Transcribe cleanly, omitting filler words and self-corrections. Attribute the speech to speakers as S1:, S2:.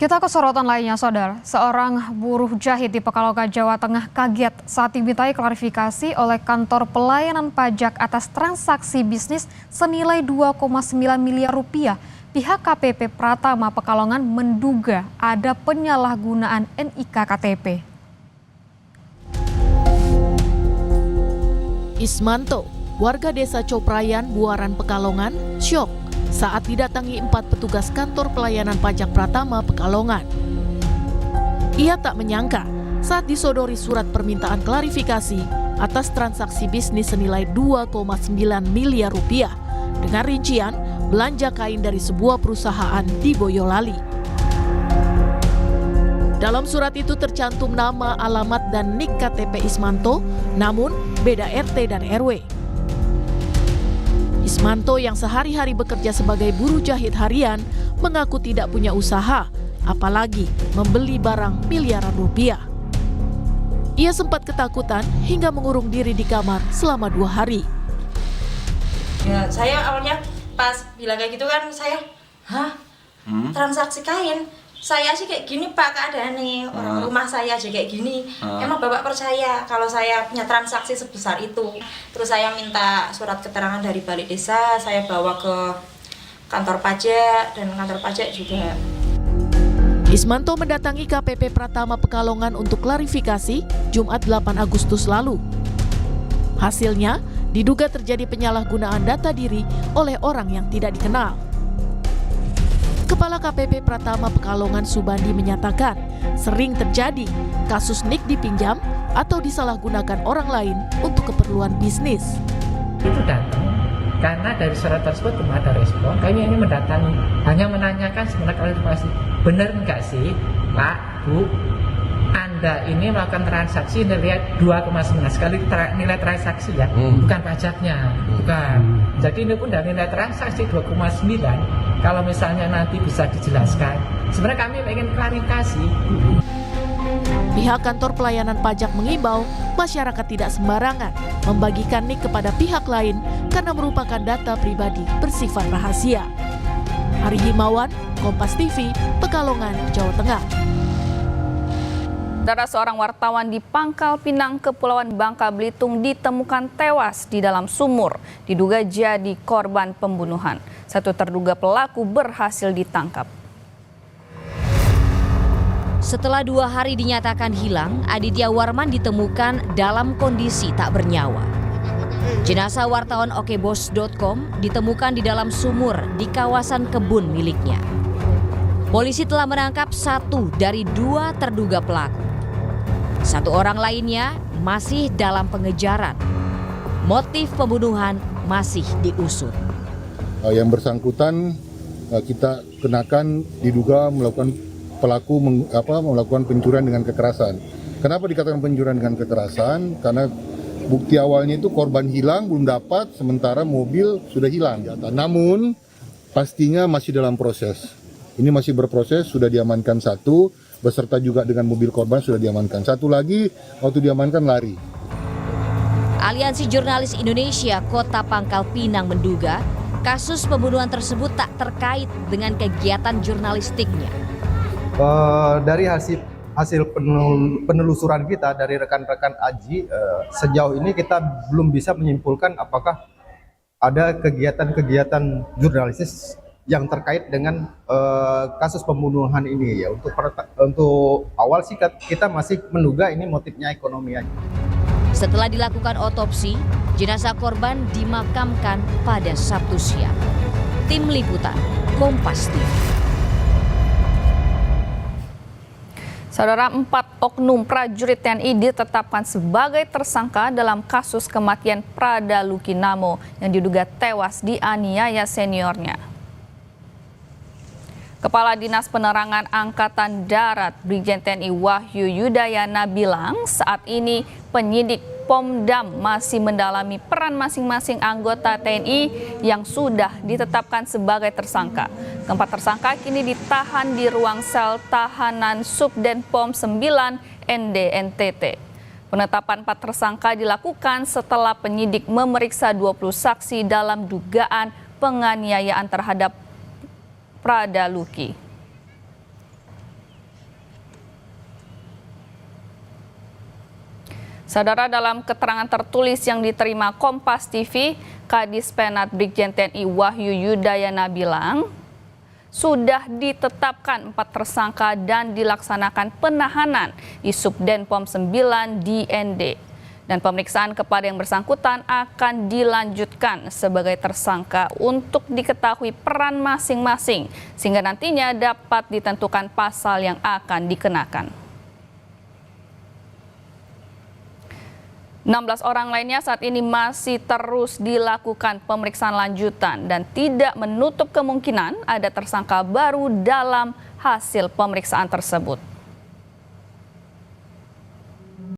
S1: Kita ke sorotan lainnya, Saudara. Seorang buruh jahit di Pekalongan, Jawa Tengah kaget saat dimintai klarifikasi oleh kantor pelayanan pajak atas transaksi bisnis senilai 2,9 miliar rupiah. Pihak KPP Pratama Pekalongan menduga ada penyalahgunaan NIK KTP.
S2: Ismanto, warga desa Coprayan, Buaran, Pekalongan, syok saat didatangi 4 petugas kantor pelayanan pajak Pratama Pekalongan. Ia tak menyangka saat disodori surat permintaan klarifikasi atas transaksi bisnis senilai 2,9 miliar rupiah dengan rincian belanja kain dari sebuah perusahaan di Boyolali. Dalam surat itu tercantum nama, alamat, dan NIK KTP Ismanto, namun beda RT dan RW. Ismanto yang sehari-hari bekerja sebagai buruh jahit harian mengaku tidak punya usaha, apalagi membeli barang miliaran rupiah. Ia sempat ketakutan hingga mengurung diri di kamar selama 2 hari.
S3: Ya, saya awalnya pas bilang kayak gitu kan saya, transaksi kain. Saya sih kayak gini Pak keadaan nih, orang rumah saya aja kayak gini. Emang Bapak percaya kalau saya punya transaksi sebesar itu? Terus saya minta surat keterangan dari balik desa, saya bawa ke kantor pajak dan kantor pajak juga.
S2: Ismanto mendatangi KPP Pratama Pekalongan untuk klarifikasi Jumat 8 Agustus lalu. Hasilnya, diduga terjadi penyalahgunaan data diri oleh orang yang tidak dikenal. Kepala KPP Pratama Pekalongan Subandi menyatakan sering terjadi kasus NIK dipinjam atau disalahgunakan orang lain untuk keperluan bisnis.
S4: Itu datang karena dari surat tersebut belum ada respon. Kami ini mendatangi, hanya menanyakan sebenarnya klarifikasi. Benar enggak sih Pak, Bu, Anda ini melakukan transaksi nilai 2,9 sekali nilai transaksi ya, bukan pajaknya, bukan. Jadi ini pun dari nilai transaksi 2,9. Kalau misalnya nanti bisa dijelaskan, sebenarnya kami ingin klarifikasi.
S2: Pihak kantor pelayanan pajak mengimbau masyarakat tidak sembarangan membagikan NIK kepada pihak lain karena merupakan data pribadi bersifat rahasia. Hari Himawan, Kompas TV, Pekalongan, Jawa Tengah.
S5: Saudara, seorang wartawan di Pangkal Pinang, Kepulauan Bangka Belitung ditemukan tewas di dalam sumur, diduga jadi korban pembunuhan. 1 terduga pelaku berhasil ditangkap.
S6: Setelah 2 hari dinyatakan hilang, Aditya Warman ditemukan dalam kondisi tak bernyawa. Jenazah wartawan okebos.com ditemukan di dalam sumur di kawasan kebun miliknya. Polisi telah menangkap 1 dari 2 terduga pelaku. 1 orang lainnya masih dalam pengejaran. Motif pembunuhan masih diusut.
S7: Yang bersangkutan kita kenakan diduga melakukan melakukan pencurian dengan kekerasan. Kenapa dikatakan pencurian dengan kekerasan? Karena bukti awalnya itu korban hilang belum dapat, sementara mobil sudah hilang. Namun pastinya masih dalam proses. Ini masih berproses, sudah diamankan 1, beserta juga dengan mobil korban sudah diamankan. 1 lagi waktu diamankan lari.
S6: Aliansi Jurnalis Indonesia Kota Pangkal Pinang menduga kasus pembunuhan tersebut tak terkait dengan kegiatan jurnalistiknya.
S8: Dari hasil penelusuran kita dari rekan-rekan AJI, sejauh ini kita belum bisa menyimpulkan apakah ada kegiatan-kegiatan jurnalistis yang terkait dengan kasus pembunuhan ini ya. Untuk awal sih kita masih menduga ini motifnya ekonomi aja.
S6: Setelah dilakukan otopsi, jenazah korban dimakamkan pada Sabtu siang. Tim Liputan, Kompas TV.
S5: Saudara, 4 oknum prajurit TNI ditetapkan sebagai tersangka dalam kasus kematian Prada Luki Namo yang diduga tewas dianiaya seniornya. Kepala Dinas Penerangan Angkatan Darat Brigjen TNI Wahyu Yudayana bilang saat ini penyidik Pomdam masih mendalami peran masing-masing anggota TNI yang sudah ditetapkan sebagai tersangka. Keempat tersangka kini ditahan di ruang sel tahanan Subdenpom 9 NDNTT. Penetapan 4 tersangka dilakukan setelah penyidik memeriksa 20 saksi dalam dugaan penganiayaan terhadap Prada Luki. Saudara, dalam keterangan tertulis yang diterima Kompas TV, Kadis Penat Brigjen TNI Wahyu Yudayana bilang, sudah ditetapkan 4 tersangka dan dilaksanakan penahanan di Subdenpom 9 DND. Dan pemeriksaan kepada yang bersangkutan akan dilanjutkan sebagai tersangka untuk diketahui peran masing-masing, sehingga nantinya dapat ditentukan pasal yang akan dikenakan. 16 orang lainnya saat ini masih terus dilakukan pemeriksaan lanjutan dan tidak menutup kemungkinan ada tersangka baru dalam hasil pemeriksaan tersebut.